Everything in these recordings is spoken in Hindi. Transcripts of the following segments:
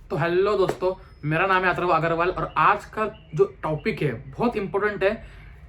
तो हेलो दोस्तों, मेरा नाम है अथर्व अग्रवाल और आज का जो टॉपिक है बहुत इंपॉर्टेंट है।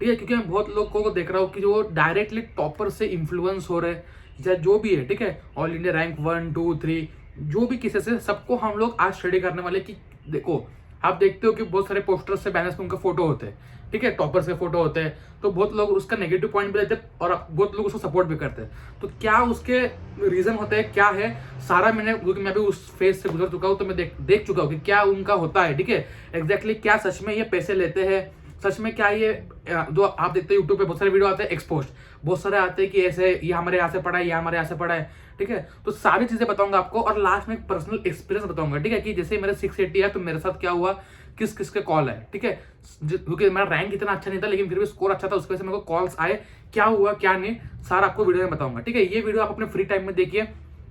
ठीक है, क्योंकि मैं बहुत लोगों को देख रहा हूँ कि जो डायरेक्टली टॉपर से इन्फ्लुएंस हो रहे हैं या जो भी है। ठीक है, ऑल इंडिया रैंक 1 2 3 जो भी किसी से सबको हम लोग आज स्टडी करने वाले कि देखो, आप देखते हो कि बहुत सारे पोस्टर्स से बैनर्स में उनका फोटो होते हैं। ठीक है, टॉपर्स के फोटो होते हैं, तो बहुत लोग उसका नेगेटिव पॉइंट भी लेते हैं और बहुत लोग उसको सपोर्ट भी करते हैं। तो क्या उसके रीजन होते हैं, क्या है सारा मैंने, क्योंकि मैं भी उस फेज से गुजर चुका हूँ, तो मैं देख चुका हूँ कि क्या उनका होता है। ठीक है, एग्जैक्टली क्या सच में ये पैसे लेते हैं, सच में क्या ये जो आप देखते हैं यूट्यूब पे बहुत सारे वीडियो आते हैं एक्सपोज, बहुत सारे आते हैं कि ऐसे ये हमारे यहाँ से पढ़ा है, ये हमारे यहाँ से पढ़ा है। ठीक है, तो सारी चीजें बताऊंगा आपको और लास्ट में एक पर्सनल एक्सपीरियंस बताऊंगा। ठीक है, कि जैसे मेरे 680 है तो मेरे साथ क्या हुआ, किस किस के कॉल है। ठीक है, क्योंकि मेरा रैंक इतना अच्छा नहीं था लेकिन फिर भी स्कोर अच्छा था, उस वजह से मेरे को कॉल्स आए, क्या हुआ क्या नहीं सारा आपको वीडियो में बताऊंगा। ठीक है, ये वीडियो आप अपने फ्री टाइम में देखिए,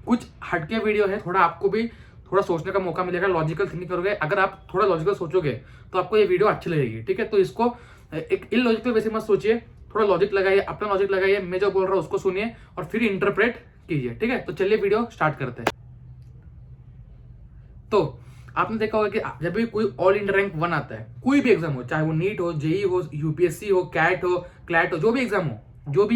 कुछ हटके वीडियो है, थोड़ा आपको भी थोड़ा सोचने का मौका मिलेगा, लॉजिकल थिंकिंग करोगे। अगर आप थोड़ा लॉजिकल सोचोगे तो आपको ये वीडियो अच्छी लगेगी। ठीक है, तो इसको एक इलॉजिकल वैसे मत सोचिए, थोड़ा लॉजिक लगाइए, अपना लॉजिक लगाइए, मैं जो बोल रहा हूँ उसको सुनिए और फिर इंटरप्रेट कीजिए। ठीक है, तो चलिए वीडियो स्टार्ट करते हैं। तो आपने देखा होगा कि जब भी कोई ऑल इंडिया रैंक 1 आता है, कोई भी एग्जाम हो, चाहे वो नीट हो, जेई हो, यूपीएससी हो, कैट हो, क्लैट हो, जो भी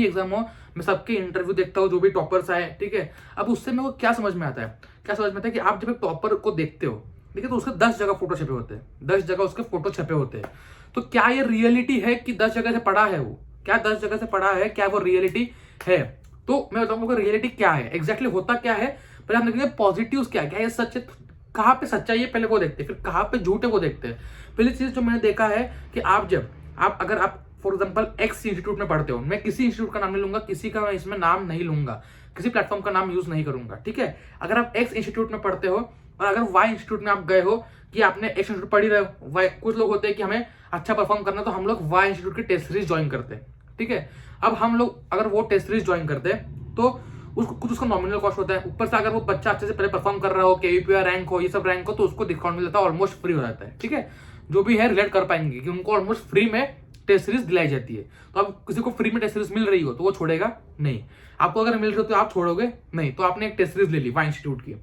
एग्जाम हो, मैं सबके इंटरव्यू देखता हूँ जो भी टॉपर्स आए। ठीक है, अब उससे मेरे को क्या समझ में आता है, कि आप जब एक टॉपर को देखते हो, ठीक है, तो उसके 10 जगह फोटो छपे होते हैं, 10 जगह उसके फोटो छपे होते हैं। तो क्या ये रियलिटी है कि 10 जगह से पढ़ा है वो, क्या 10 जगह से पढ़ा है, क्या वो रियलिटी है? तो मैं बताऊंगा रियलिटी क्या है, एग्जैक्टली होता क्या है। पहले हम देखेंगे पॉजिटिव क्या है, क्या ये सच है, कहाँ पे सच्चाई है पहले वो देखते हैं, फिर कहाँ पे झूठ है वो देखते हैं। पहली चीज जो मैंने देखा है कि अगर आप फॉर एग्जांपल एक्स इंस्टीट्यूट में पढ़ते हो, मैं किसी इंस्टीट्यूट का नाम नहीं लूंगा, किसी का मैं इसमें नाम नहीं लूंगा, किसी प्लेटफॉर्म का नाम यूज नहीं करूंगा। ठीक है, अगर आप एक्स इंस्टीट्यूट में पढ़ते हो और अगर वाई इंस्टीट्यूट में आप गए हो, कि आपने एक्स इंस्टीट्यूट पढ़ ही रहे हो, वाई कुछ लोग होते हैं कि हमें अच्छा परफॉर्म करना तो हम लोग वाई इंस्टीट्यूट की टेस्ट सीरीज ज्वाइन करते हैं। ठीक है, अब हम लोग अगर वो टेस्ट सीरीज ज्वाइन करते हैं तो उसको कुछ उसका नॉमिनल कॉस्ट होता है, ऊपर से अगर वो बच्चा अच्छे से पहले परफॉर्म कर रहा हो, केवीपीआर रैंक हो, ये सब रैंक हो, तो उसको डिस्काउंट मिल जाता है, ऑलमोस्ट फ्री हो जाता है। ठीक है, जो भी है रिलेट कर पाएंगे कि उनको ऑलमोस्ट फ्री में टेस्ट सीरीज दिलाई जाती है। तो अब किसी को फ्री में टेस्ट सीरीज मिल रही हो तो वो छोड़ेगा नहीं, आपको अगर मिल रही हो तो आप छोड़ोगे नहीं। तो आपने एक टेस्ट सीरीज ले ली वाई इंस्टीट्यूट की,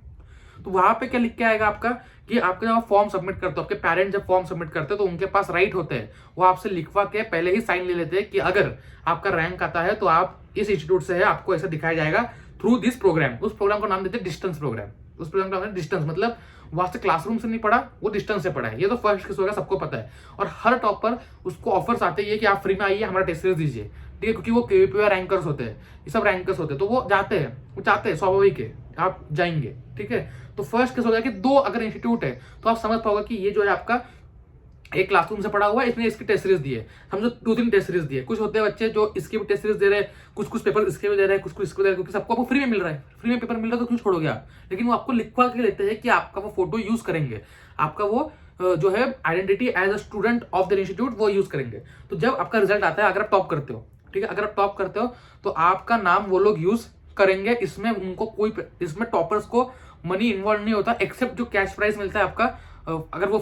तो वहां पे क्या लिख के आएगा आपका, कि आपका जब फॉर्म सबमिट करते हो, आपके पेरेंट्स जब फॉर्म सबमिट करते हैं तो उनके पास राइट होते हैं, वो आपसे लिखवा के पहले ही साइन ले लेते हैं कि अगर आपका रैंक आता है तो आप इस इंस्टीट्यूट से है, आपको ऐसा दिखाया जाएगा थ्रू दिस प्रोग्राम। उस प्रोग्राम का नाम देते हैं डिस्टेंस प्रोग्राम। उस प्रोग्राम का नाम है डिस्टेंस, मतलब वहां से क्लासरूम से नहीं पढ़ा, वो डिस्टेंस से पढ़ा है। ये तो फर्स्ट किस होगा सबको पता है, और हर टॉपर उसको ऑफर्स आते हैं कि आप फ्री में आइए, हमारा टेस्ट सीरीज दीजिए। ठीक है, क्योंकि वो केवीपीआर रैंकर्स होते हैं, ये सब रैंकर्स होते हैं, तो वो जाते हैं, वो चाहते हैं, स्वाभाविक है आप जाएंगे। ठीक है, तो फर्स्ट केस हो गया कि 2 अगर इंस्टीट्यूट है तो आप समझ पाओगे कि ये जो है आपका एक क्लासरूम से पढ़ा हुआ है, इसने इसकी टेस्ट सीरीज दी है, समझो 2 3 टेस्ट सीरीज दी है। कुछ होते हैं बच्चे जो इसकी भी टेस्ट सीरीज दे रहे हैं, कुछ पेपर इसके भी दे रहे हैं, कुछ इसको दे रहे हैं, क्योंकि सबको आपको फ्री में मिल रहा है, फ्री में पेपर मिल रहा है तो क्यों छोड़ोगे आप। लेकिन वो आपको लिखवा के लेते हैं कि आपका वो फोटो यूज करेंगे, आपका वो जो है identity as a student of the institute वो यूज करेंगे। तो जब आपका रिजल्ट आता है, अगर आप टॉप करते हो, ठीक है, अगर आप टॉप करते हो तो आपका नाम वो लोग यूज करेंगे। इसमें उनको इसमें टॉपर्स को मनी इन्वॉल्व नहीं होता, एक्सेप्ट जो कैश प्राइस मिलता है आपका, अगर वो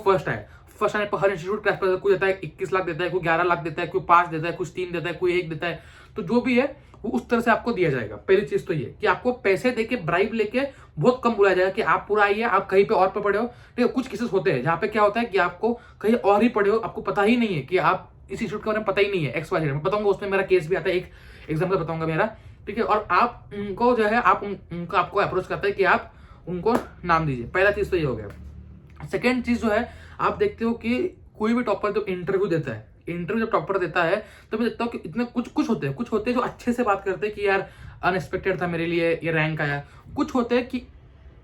फर्स्ट आने पर हर इंस्टीट्यूट कैश प्राइस कोई देता है 21 लाख देता है, कोई 11 लाख देता है, कोई 5 देता है, कुछ 3 देता है, कोई 1 देता है। तो जो भी है वो उस तरह से आपको दिया जाएगा। पहली चीज तो ये कि आपको पैसे देके ब्राइब लेके बहुत कम बुलाया जाएगा कि आप पूरा आइए, आप कहीं पे और पे पढ़े हो। ठीक है, कुछ केसेस होते हैं जहाँ पे क्या होता है कि आपको कहीं और ही पढ़े हो, आपको पता ही नहीं है कि आप इस इंस्टीट्यूट के बारे में पता ही नहीं है, एक्स वाई जेड। मैं बताऊंगा, उसमें मेरा केस भी आता है, एक एग्जाम्पल बताऊंगा मेरा। ठीक है, और आप उनको जो है उनको आपको अप्रोच करता है कि आप उनको नाम दीजिए। पहला चीज तो ये हो गया। सेकेंड चीज जो है, आप देखते हो कि कोई भी टॉपर जब इंटरव्यू देता है, इंटरव्यू जब टॉपर देता है तो मैं देखता हूँ कि इतने कुछ होते हैं जो अच्छे से बात करते हैं कि यार अनएक्सपेक्टेड था मेरे लिए ये रैंक आया। कुछ होते हैं कि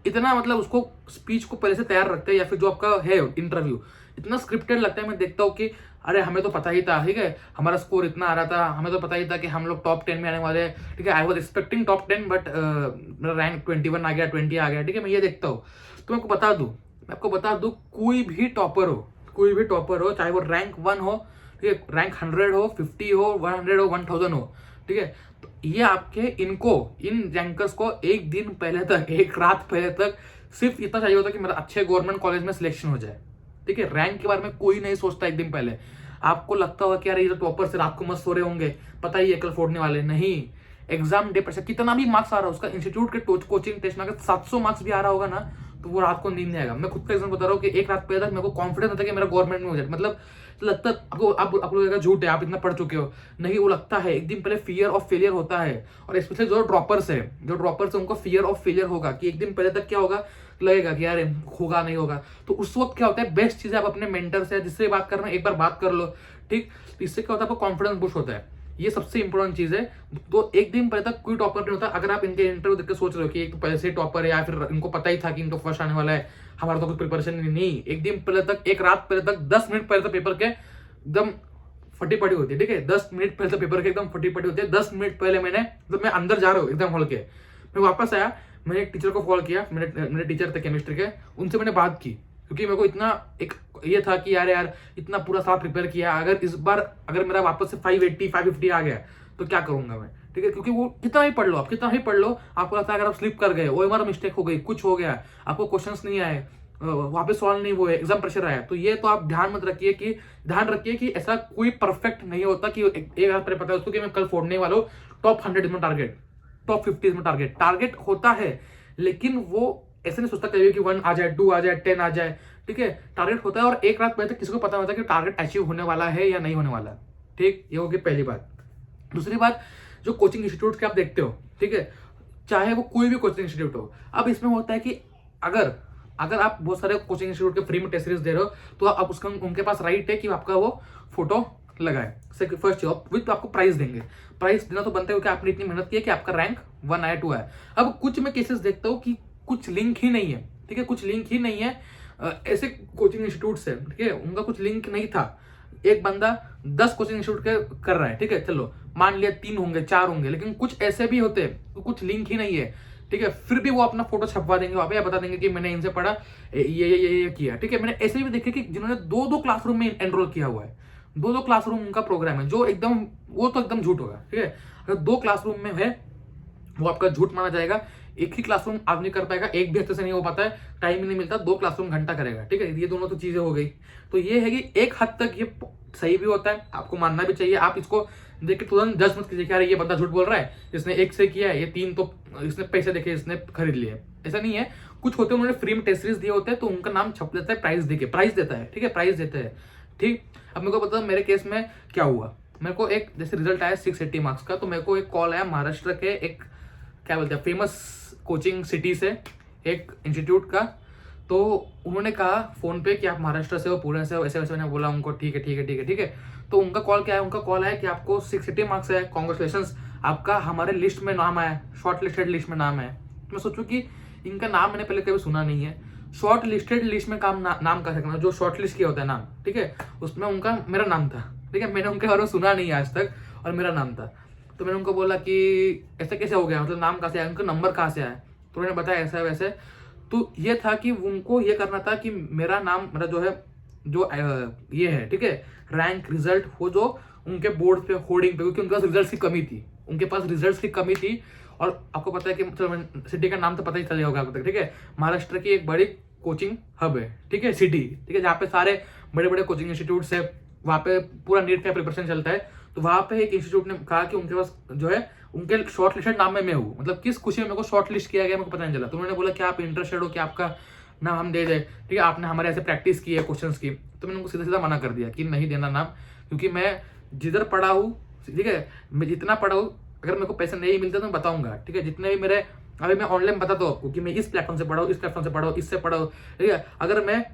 इतना मतलब उसको स्पीच को पहले से तैयार रखते हैं, या फिर जो आपका है इंटरव्यू इतना स्क्रिप्टेड लगता है। मैं देखता हूँ कि अरे हमें तो पता ही था, ठीक है, हमारा स्कोर इतना आ रहा था, हमें तो पता ही था कि हम लोग टॉप 10 में आने वाले हैं। ठीक है, I was expecting top 10 but मेरा रैंक 21 आ गया, 20 आ गया। ठीक है, मैं ये देखता हूँ। तो मैं आपको बता दूं कोई भी टॉपर हो, चाहे वो रैंक 1 हो, ठीक है, रैंक 100 हो, 50 हो, 100 हो, 1000 हो, ठीक है, तो ये आपके इन रैंकर्स को एक दिन पहले तक, एक रात पहले तक सिर्फ इतना चाहिए होता कि मेरा अच्छे गवर्नमेंट कॉलेज में सिलेक्शन हो जाए। ठीक है, रैंक के बारे में कोई नहीं सोचता एक दिन पहले। आपको लगता होगा कि यार ये तो टॉपर से रात को मत सो रहे होंगे, पता ही है कल फोड़ने वाले नहीं। एग्जाम डे पर कितना भी मार्क्स आ रहा है उसका, इंस्टीट्यूट के कोचिंग टेस्ट में अगर 700 मार्क्स भी आ रहा होगा ना, तो वो रात को नींद नहीं आएगा। मैं खुद का एग्जाम्पल बता रहा हूँ कि एक रात पहले तक मेरे को कॉन्फिडेंस होता है कि मेरा गवर्नमेंट में हो जाए, मतलब लगता है आपको, आप लोगों का झूठ है, आप इतना पढ़ चुके हो, नहीं वो लगता है एक दिन पहले फियर ऑफ फेलियर होता है। और स्पेशली जो ड्रॉपर्स है उनको फियर ऑफ फेलियर होगा कि एक दिन पहले तक क्या होगा, लगेगा कि यार होगा नहीं होगा। तो उस वक्त क्या होता है, बेस्ट चीज है आप अपने मेंटर से जिससे बात करना एक बार बात कर लो, ठीक। इससे क्या होता है, आपको कॉन्फिडेंस बुस्ट होता है, ये सबसे इंपॉर्टेंट चीज है। तो एक दिन पहले तक कोई टॉपर नहीं होता। अगर आप इनके इंटरव्यू देख के सोच रहे हो कि एक तो पहले से टॉपर है या फिर इनको पता ही था कि इनको फर्स्ट आने वाला है, हमारा तो कुछ प्रिपरेशन नहीं, एक दिन पहले तक, एक रात पहले तक, 10 मिनट पहले तक पेपर के एकदम फटी पड़ी होती है, ठीक है। 10 मिनट पहले तक पेपर के एकदम फटी पड़ी होती है। 10 मिनट पहले मैंने, तो मैं अंदर जा रहा हूँ एकदम हॉल के, मैं वापस आया, मैंने एक टीचर को कॉल किया, मेरे टीचर थे केमिस्ट्री के, उनसे मैंने बात की, क्योंकि मेरे को इतना एक ये था कि यार इतना पूरा साल प्रिपेयर किया, अगर इस बार अगर मेरा वापस से 580 550 आ गया तो क्या करूंगा मैं, ठीक है। क्योंकि वो कितना ही पढ़ लो, आप कितना ही पढ़ लो, आपको लगता है अगर आप स्लिप कर गए, ओएमआर मिस्टेक हो गई, कुछ हो गया, आपको क्वेश्चंस नहीं आए, वापस सॉल्व नहीं हुए, एग्जाम प्रेशर आया, तो ये तो आप ध्यान रखिए कि ऐसा कोई परफेक्ट नहीं होता कि एक हाथ पता है उसको कि मैं कल फोड़ने वाला हूँ टॉप 100 में टारगेट, टॉप 50 में टारगेट होता है, लेकिन वो ऐसे नहीं सोचता कभी कि 1 आ जाए, 2 आ जाए, 10 आ जाए, ठीक है। टारगेट होता है और एक रात पहले तक किसी को पता होता है कि टारगेट अचीव होने वाला है या नहीं होने वाला, ठीक। ये होगी पहली बात। दूसरी बात, जो कोचिंग इंस्टीट्यूट के आप देखते हो, ठीक है, चाहे वो कोई भी कोचिंग इंस्टीट्यूट हो, अब इसमें होता है कि अगर आप बहुत सारे कोचिंग इंस्टीट्यूट के फ्री में टेस्ट सीरीज दे रहे हो, तो आप उसका उनके पास राइट है कि आपका वो फोटो लगाए, फर्स्ट विथ आपको प्राइस देंगे। प्राइस देना तो बनता है क्योंकि आपने इतनी मेहनत की है कि आपका रैंक 1 आया 2 आया। अब कुछ मैं केसेस देखता हूँ कि कुछ लिंक ही नहीं है, ठीक है, कुछ लिंक ही नहीं है। ऐसे कोचिंग इंस्टीट्यूट से, ठीक है, उनका कुछ लिंक नहीं था। एक बंदा 10 कोचिंग इंस्टीट्यूट के कर रहा है, ठीक है, चलो मान लिया 3 होंगे 4 होंगे, लेकिन कुछ ऐसे भी होते हैं तो कुछ लिंक ही नहीं है, ठीक है, फिर भी वो अपना फोटो छपवा देंगे वहां पे, बता देंगे कि मैंने इनसे पढ़ा, ये किया, ठीक है। मैंने ऐसे भी देखे कि जिन्होंने 2-2 क्लासरूम में एनरोल किया हुआ है, 2-2 क्लासरूम उनका प्रोग्राम है, जो एकदम, वो तो एकदम झूठ होगा, ठीक है। अगर 2 क्लासरूम में है वो आपका झूठ माना जाएगा। एक ही क्लासरूम आदमी कर पाएगा, एक भी हफ्ते से नहीं हो पाता है, टाइम ही नहीं मिलता, 2 क्लासरूम घंटा करेगा, ठीक है। ये दोनों तो चीजें हो गई। तो ये है कि एक हद तक ये सही भी होता है, आपको मानना भी चाहिए। आप इसको देख के तुरंत जज मत कीजिए कि अरे ये बंदा झूठ बोल रहा है, इसने 1 से किया है, ये 3 तो इसने पैसे देखे इसने खरीद लिए, ऐसा नहीं है। कुछ होते हैं उन्होंने फ्री में टेस्ट सीरीज दिए होते हैं, तो उनका नाम छप देता है, प्राइस देता है, ठीक है, प्राइस देते हैं, ठीक। अब मेरे को पता मेरे केस में क्या हुआ, मेरे को एक जैसे रिजल्ट आया 680 मार्क्स का, तो मेरे को एक कॉल आया महाराष्ट्र के एक क्या बोलते हैं फेमस कोचिंग सिटी से, एक इंस्टीट्यूट का। तो उन्होंने कहा फोन पे कि आप महाराष्ट्र से हो, पुणे से हो, ऐसे वैसे। मैंने बोला उनको ठीक है। तो उनका कॉल क्या है, उनका कॉल है कि आपको 680 मार्क्स है, कॉन्ग्रेचुलेशंस, आपका हमारे लिस्ट में नाम आया, शॉर्ट लिस्टेड लिस्ट में नाम है। मैं सोचूं कि इनका नाम मैंने पहले कभी सुना नहीं है, शॉर्ट लिस्टेड लिस्ट में नाम कर सकना, जो शॉर्ट लिस्ट किया होता है नाम, ठीक है, उसमें उनका मेरा नाम था, ठीक है। मैंने उनके बारे में सुना नहीं आज तक और मेरा नाम था। तो मैंने उनको बोला कि ऐसा कैसे हो गया, मतलब नाम कहाँ से आया, उनका नंबर कहाँ से आया। तो उन्होंने बताया ऐसा वैसे। तो ये था कि उनको ये करना था कि मेरा नाम, मेरा जो है, जो ये है, ठीक है, रैंक रिजल्ट, वो जो उनके बोर्ड पे होर्डिंग पे, क्योंकि उनके पास रिजल्ट की कमी थी, और आपको पता है कि सिटी का नाम तो पता ही चलेगा होगा आपको तक, ठीक है। महाराष्ट्र की एक बड़ी कोचिंग हब है, ठीक है, सिटी, ठीक है, जहाँ पे सारे बड़े बड़े कोचिंग इंस्टीट्यूट है, वहाँ पे पूरा नीट का प्रिपरेशन चलता है। तो वहाँ पे एक इंस्टीट्यूट ने कहा कि उनके पास जो है, उनके शॉर्ट लिस्टेड नाम में मैं हूँ, मतलब किस खुशी में मेरे को शॉर्ट लिस्ट किया गया मेरे को पता नहीं चला। तो उन्होंने बोला कि आप इंटरेस्टेड हो कि आपका नाम हम दे दे, ठीक है, आपने हमारे ऐसे प्रैक्टिस की है क्वेश्चंस की। तो मैंने उनको सीधा मना कर दिया कि नहीं देना नाम, क्योंकि मैं जिधर पढ़ा हूँ, ठीक है, मैं जितना पढ़ा हूँ, अगर मेरे को पैसे नहीं मिलते तो मैं बताऊंगा, ठीक है। जितने भी मेरे, अभी मैं ऑनलाइन बताता हूँ आपको कि मैं इस प्लेटफॉर्म से पढ़ा हूँ, इस प्लेटफॉर्म से पढ़ा हूँ, इससे पढ़ा हूँ, ठीक है। अगर मैं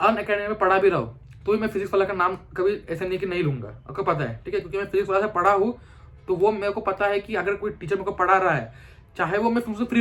अनअकैडमी में पढ़ा भी रहा हूँ तो भी मैं फिजिक्स वाला का नाम कभी ऐसे नहीं कि नहीं लूंगा, आपको पता है, ठीक है, क्योंकि मैं फिजिक्स वाला से पढ़ा हूँ। तो वो मेरे को पता है कि अगर कोई टीचर मेरे को पढ़ा रहा है, चाहे वो मैं उनसे फ्री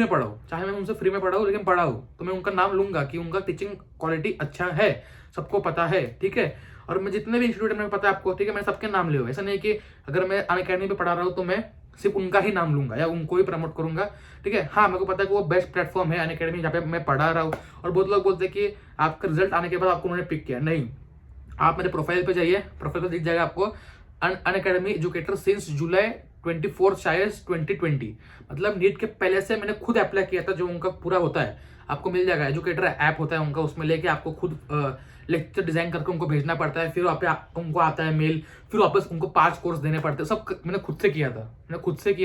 में पढ़ा हूँ, लेकिन पढ़ा हूँ, तो मैं उनका नाम लूंगा कि उनका टीचिंग क्वालिटी अच्छा है, सबको पता है, ठीक है। और मैं जितने भी इंस्टीट्यूट में पता है आपको, ठीक है, मैंने सबके नाम लिए हुए। ऐसा नहीं कि अगर मैं अनअकैडमी पे पढ़ा रहा हूँ तो मैं सिर्फ उनका ही नाम लूंगा या उनको ही प्रमोट करूंगा, ठीक है। हाँ, मेरे को पता है कि वो बेस्ट प्लेटफॉर्म है अनअकैडमी, जहाँ पे मैं पढ़ा रहा हूँ। और बहुत लोग बोलते हैं कि आपका रिजल्ट आने के बाद आपको उन्होंने पिक किया, नहीं, आप मेरे प्रोफाइल पे जाइए, प्रोफाइल पे दिख जाएगा आपको अनअकैडमी एजुकेटर सिंस जुलाई 24 शायद 2020, मतलब नीट के पहले से मैंने खुद अप्लाई किया था। जो उनका पूरा होता है आपको मिल जाएगा, एजुकेटर ऐप होता है उनका, उसमें लेके आपको खुद लेक्चर डिजाइन करके उनको भेजना पड़ता है, फिर वहाँ पे उनको आता है मेल, फिर वापस उनको 5 कोर्स देने पड़ते हैं। सब मैंने खुद से किया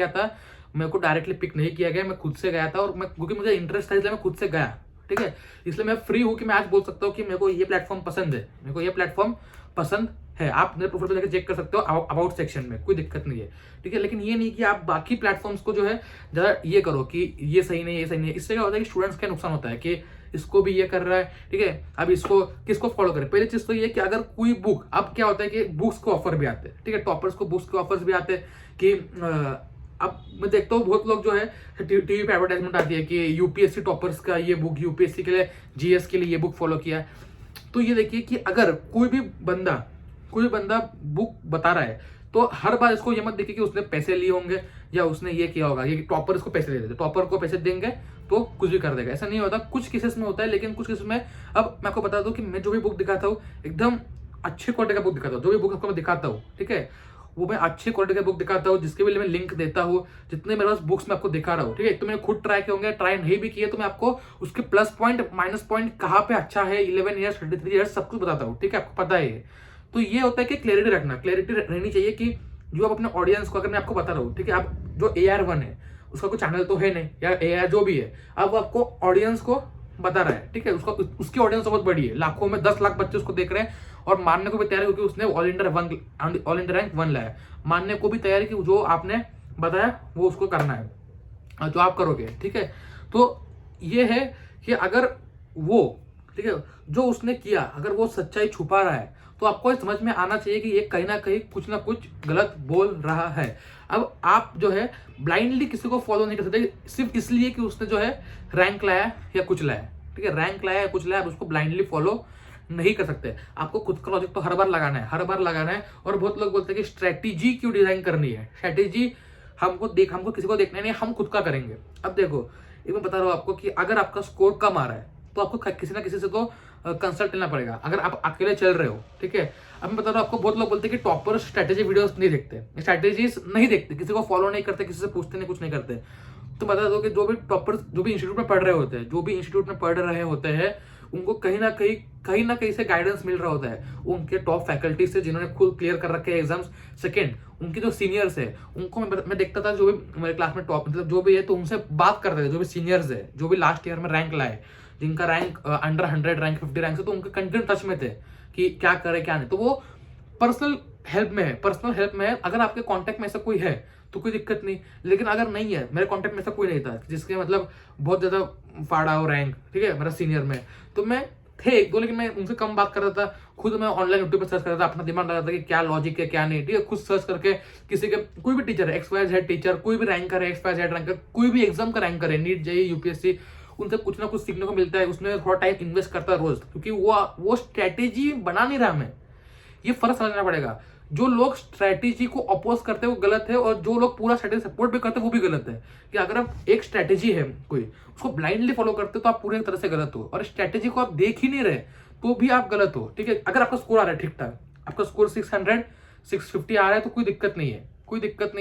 था, मेरे को डायरेक्टली पिक नहीं किया गया, मैं खुद से गया था। और मैं, क्योंकि मुझे इंटरेस्ट था इसलिए मैं खुद से गया, ठीक है। इसलिए मैं फ्री हूँ कि मैं आज बोल सकता हूँ कि मेरे को ये प्लेटफॉर्म पसंद है, मेरे को ये प्लेटफॉर्म पसंद है। आप मेरे प्रोफाइल पे जाकर चेक कर सकते हो अबाउट सेक्शन में, कोई दिक्कत नहीं है, ठीक है। लेकिन ये नहीं कि आप बाकी प्लेटफॉर्म्स को जो है ज़्यादा ये करो कि ये सही नहीं, ये सही नहीं है। इससे क्या होता है कि स्टूडेंट्स का नुकसान होता है कि इसको भी ये कर रहा है, ठीक है। अब इसको किसको फॉलो करें? पहली चीज तो ये कि अगर कोई बुक, अब क्या होता है कि बुक्स को ऑफर भी आते हैं, ठीक है, टॉपर्स को बुक्स के ऑफर्स भी आते हैं कि अब मैं देखता हूँ बहुत लोग जो है टीवी पे एडवर्टाइजमेंट आती है कि यूपीएससी टॉपर्स का ये बुक, यूपीएससी के लिए, जीएस के लिए ये बुक फॉलो किया है। तो ये देखिए कि अगर कोई भी बंदा बुक बता रहा है तो हर बार इसको ये मत देखिए कि उसने पैसे लिए होंगे या उसने ये किया होगा, ये टॉपर इसको पैसे दे देते, टॉपर को पैसे देंगे तो कुछ भी कर देगा, ऐसा नहीं होता। कुछ केसेस में होता है, लेकिन कुछ केसेस में, अब मैं आपको बता दूं कि मैं जो भी बुक दिखाता हूँ एकदम अच्छे क्वालिटी का बुक दिखाता हूँ। जो भी बुक आपको मैं दिखाता हूँ, ठीक है, वो मैं अच्छे क्वालिटी का बुक दिखाता हूँ, जिसके भी लिए मैं लिंक देता हूँ। जितने मेरे पास बुक्स मैं आपको दिखा रहा हूँ, ठीक है, तो मैंने खुद ट्राई किए होंगे, ट्राई नहीं भी किए तो मैं आपको उसके प्लस पॉइंट माइनस पॉइंट कहाँ पे अच्छा है, 11 ईयर्स 33 ईयर्स सब कुछ बताता हूँ, ठीक है, आपको पता है। तो ये होता है कि क्लैरिटी रखना, क्लैरिटी रहनी चाहिए कि जो आप अपने ऑडियंस को, अगर मैं आपको बता रहा हूँ, ठीक है, आप जो AR1 है उसका कोई चैनल तो है नहीं, या AR जो भी है, अब वो आपको ऑडियंस को बता रहा है, ठीक है, उसकी ऑडियंस बहुत बड़ी है, लाखों में 10 लाख बच्चे उसको देख रहे हैं और मानने को भी तैयार है क्योंकि उसने ऑल इंडिया रैंक 1 लाया, मानने को भी तैयार है कि जो आपने बताया वो उसको करना है, जो आप करोगे, ठीक है। तो ये है कि अगर वो, ठीक है, जो उसने किया अगर वो सच्चाई छुपा रहा है तो आपको समझ में आना चाहिए कि ये कहीं ना कुछ गलत बोल रहा है। अब आप जो है ब्लाइंडली किसी को फॉलो नहीं कर सकते सिर्फ इसलिए कि उसने जो है रैंक लाया या कुछ लाया, ठीक है, रैंक लाया या कुछ लाया, आप उसको ब्लाइंडली फॉलो नहीं कर सकते। आपको खुद का लॉजिक तो हर बार लगाना है। और बहुत लोग बोलते हैं कि स्ट्रेटेजी क्यों डिजाइन करनी है, स्ट्रेटेजी हमको किसी को देखना नहीं, हम खुद का करेंगे। अब देखो, ये मैं बता रहा हूँ आपको कि अगर आपका स्कोर कम आ रहा है तो आपको किसी ना किसी से तो कंसल्ट लेना पड़ेगा, अगर आप अकेले चल रहे हो, ठीक है। अब मैं बता रहा हूँ आपको, बहुत लोग बोलते हैं कि टॉपर स्ट्रेटेजी वीडियोस नहीं देखते, स्ट्रेटेजीज नहीं देखते, किसी को फॉलो नहीं करते, किसी से पूछते नहीं, कुछ नहीं करते। तो बता दो कि जो भी टॉपर, जो भी इंस्टीट्यूट में पढ़ रहे होते हैं, उनको कहीं ना कहीं से गाइडेंस मिल रहा होता है उनके टॉप फैकल्टी से, जिन्होंने खुद क्लियर कर रखे हैं एग्जाम्स। सेकंड, उनकी जो सीनियर्स है उनको मैं देखता था, जो भी मेरे क्लास में टॉप मतलब जो भी है, तो उनसे बात करते थे, जो भी सीनियर्स है, जो भी लास्ट ईयर में रैंक लाए, जिनका रैंक अंडर 100 रैंक 50 रैंक से, तो उनके कंटिन्यू टच में थे कि क्या करे क्या नहीं। तो वो पर्सनल हेल्प में है। अगर आपके कांटेक्ट में ऐसा कोई है तो कोई दिक्कत नहीं, लेकिन अगर नहीं है, मेरे कांटेक्ट में ऐसा कोई नहीं था जिसके मतलब बहुत ज्यादा फाड़ा हो रैंक, ठीक है, मेरा सीनियर में, तो मैं थे एक दो, लेकिन मैं उनसे कम बात करता था। खुद मैं ऑनलाइन यूट्यूब पे सर्च करता था, अपना दिमाग लगाता था कि क्या लॉजिक है क्या नहीं, ठीक है, खुद सर्च करके किसी के, कोई भी टीचर है, XYZ टीचर, कोई भी रैंकर है, XYZ रैंकर, कोई भी एग्जाम का रैंकर है, नीट जेईई यूपीएससी, उनसे कुछ ना कुछ सीखने को मिलता है। उसमें थोड़ा टाइम इन्वेस्ट करता है रोज, क्योंकि वो स्ट्रेटेजी बना नहीं रहा। हमें ये फर्क समझना पड़ेगा। जो लोग स्ट्रेटेजी को अपोज करते हैं वो गलत है, और जो लोग पूरा स्ट्रेटेजी सपोर्ट भी करते हैं वो भी गलत है। कि अगर आप एक स्ट्रेटेजी है कोई, उसको ब्लाइंडली फॉलो करते हो तो आप पूरी तरह से गलत हो, और स्ट्रेटेजी को आप देख ही नहीं रहे तो भी आप गलत हो, ठीक है। अगर आपका स्कोर आ रहा है ठीक ठाक, आपका स्कोर 600 650 आ रहा है तो कोई दिक्कत नहीं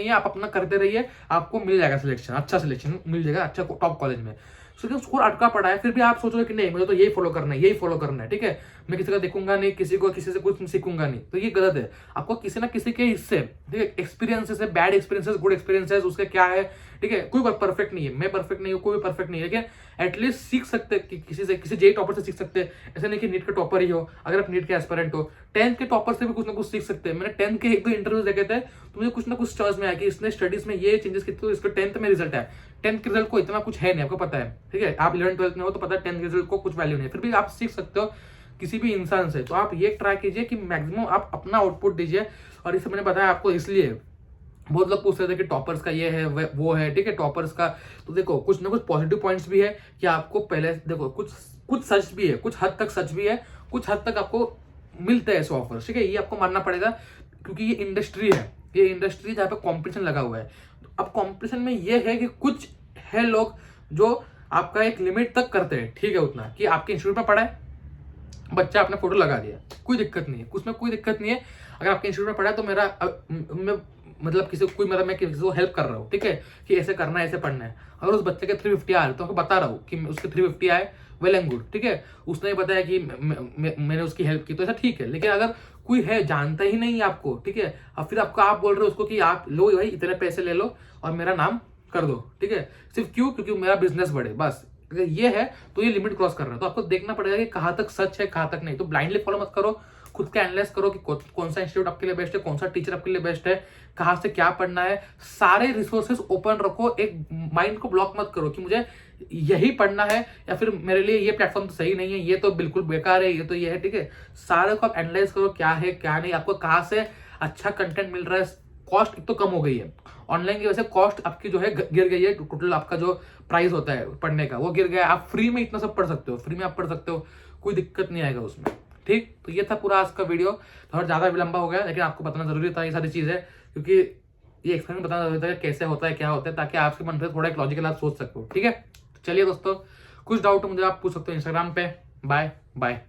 है, आप अपना करते रहिए, आपको मिल जाएगा सिलेक्शन, अच्छा सिलेक्शन मिल जाएगा, अच्छा टॉप कॉलेज में। लेकिन स्कोर अटका पड़ा है, फिर भी आप सोचोगे कि नहीं, मुझे तो यही फॉलो करना है, ठीक है, मैं किसी का देखूंगा नहीं, किसी से कुछ सीखूंगा नहीं, तो ये गलत है। आपको किसी ना किसी के हिस्से, ठीक है, एक्सपीरियंसेस है, बैड एक्सपीरियंसेस, गुड एक्सपीरियंसेस, उसके क्या है, ठीक है, कोई परफेक्ट नहीं है, मैं परफेक्ट नहीं हूँ, कोई परफेक्ट नहीं है, लेकिन एटलीस्ट सीख सकते कि किसी जेई टॉपर से सीख सकते हैं। ऐसा नहीं कि नीट के टॉपर ही हो, अगर आप नीट के एस्पिरेंट हो, 10th के टॉपर से भी कुछ ना कुछ सीख सकते हैं। मैंने 10th के एक दो इंटरव्यू देखे थे, तो मुझे कुछ ना कुछ समझ में आया कि इसने स्टडीज में ये चेंजेस किए, तो इसका 10th में रिजल्ट है। 10th के रिजल्ट को इतना कुछ है नहीं, आपको पता है, ठीक है, आप 11th 12th में हो तो पता है 10th के रिजल्ट को कुछ वैल्यू नहीं, फिर भी आप सीख सकते हो किसी भी इंसान से। तो आप ये ट्राई कीजिए कि मैक्सिमम आप अपना आउटपुट दीजिए। और इसे मैंने बताया आपको इसलिए, बहुत लोग पूछ रहे थे कि टॉपर्स का ये है वो है, ठीक है, टॉपर्स का, तो देखो कुछ ना कुछ पॉजिटिव पॉइंट्स भी है कि आपको पहले देखो कुछ सच भी है, कुछ हद तक सच भी है, कुछ हद तक आपको मिलते हैं ऐसे ऑफर्स, ठीक है, ये आपको मानना पड़ेगा, क्योंकि ये इंडस्ट्री जहाँ पे कॉम्पिटिशन लगा हुआ है। अब कॉम्पिटिशन में ये है कि कुछ है लोग जो आपका एक लिमिट तक करते हैं, ठीक है, उतना कि आपके इंस्टीट्यूट में पढ़ा है, बच्चा अपना फोटो लगा दिया, कोई दिक्कत नहीं है, उसमें कोई दिक्कत नहीं है। अगर आपके इंस्टीट्यूट में पढ़ा है तो मैं किसी को हेल्प कर रहा हूँ, ठीक है, कि ऐसे करना है, ऐसे पढ़ना है। अगर उस बच्चे के 350 आए तो मैं बता रहा हूँ कि उसके 350 आए, वेल एंड गुड, ठीक है, उसने बताया कि मैंने उसकी हेल्प की, तो ऐसा ठीक है। लेकिन अगर कोई है जानता ही नहीं आपको, ठीक है, अब फिर आप बोल रहे हो उसको कि आप लो भाई इतने पैसे ले लो और मेरा नाम कर दो, ठीक है, सिर्फ क्योंकि मेरा बिजनेस बढ़े, बस अगर ये है तो ये लिमिट क्रॉस कर रहा है। तो आपको देखना पड़ेगा कि कहाँ तक सच है, कहाँ तक नहीं। तो ब्लाइंडली फॉलो मत करो, खुद का एनालाइज करो कि कौन सा इंस्टीट्यूट आपके लिए बेस्ट है, कौन सा टीचर आपके लिए बेस्ट है, कहाँ से क्या पढ़ना है। सारे रिसोर्सेज ओपन रखो, एक माइंड को ब्लॉक मत करो कि मुझे यही पढ़ना है या फिर मेरे लिए ये प्लेटफॉर्म तो सही नहीं है, ये तो बिल्कुल बेकार है, ये तो ये है। ठीक है, सारे को आप एनालाइज करो क्या है क्या नहीं, आपको कहाँ से अच्छा कंटेंट मिल रहा है। कॉस्ट एक तो कम हो गई है ऑनलाइन की वजह से, कॉस्ट आपकी जो है गिर गई है। टोटल आपका जो प्राइस होता है पढ़ने का वो गिर गया है। आप फ्री में इतना सब पढ़ सकते हो, फ्री में आप पढ़ सकते हो, कोई दिक्कत नहीं आएगा उसमें। ठीक, तो ये था पूरा आज का वीडियो। थोड़ा ज्यादा लंबा हो गया, लेकिन आपको बताना जरूरी था ये सारी चीजें, क्योंकि ये एक्सपेरिमेंट बताना जरूरी था कि कैसे होता है, क्या होता है, ताकि आपके मन से थोड़ा एक लॉजिकल आप सोच सको। ठीक है, चलिए दोस्तों, कुछ डाउट मुझे आप पूछ सकते हो इंस्टाग्राम पे। Bye bye.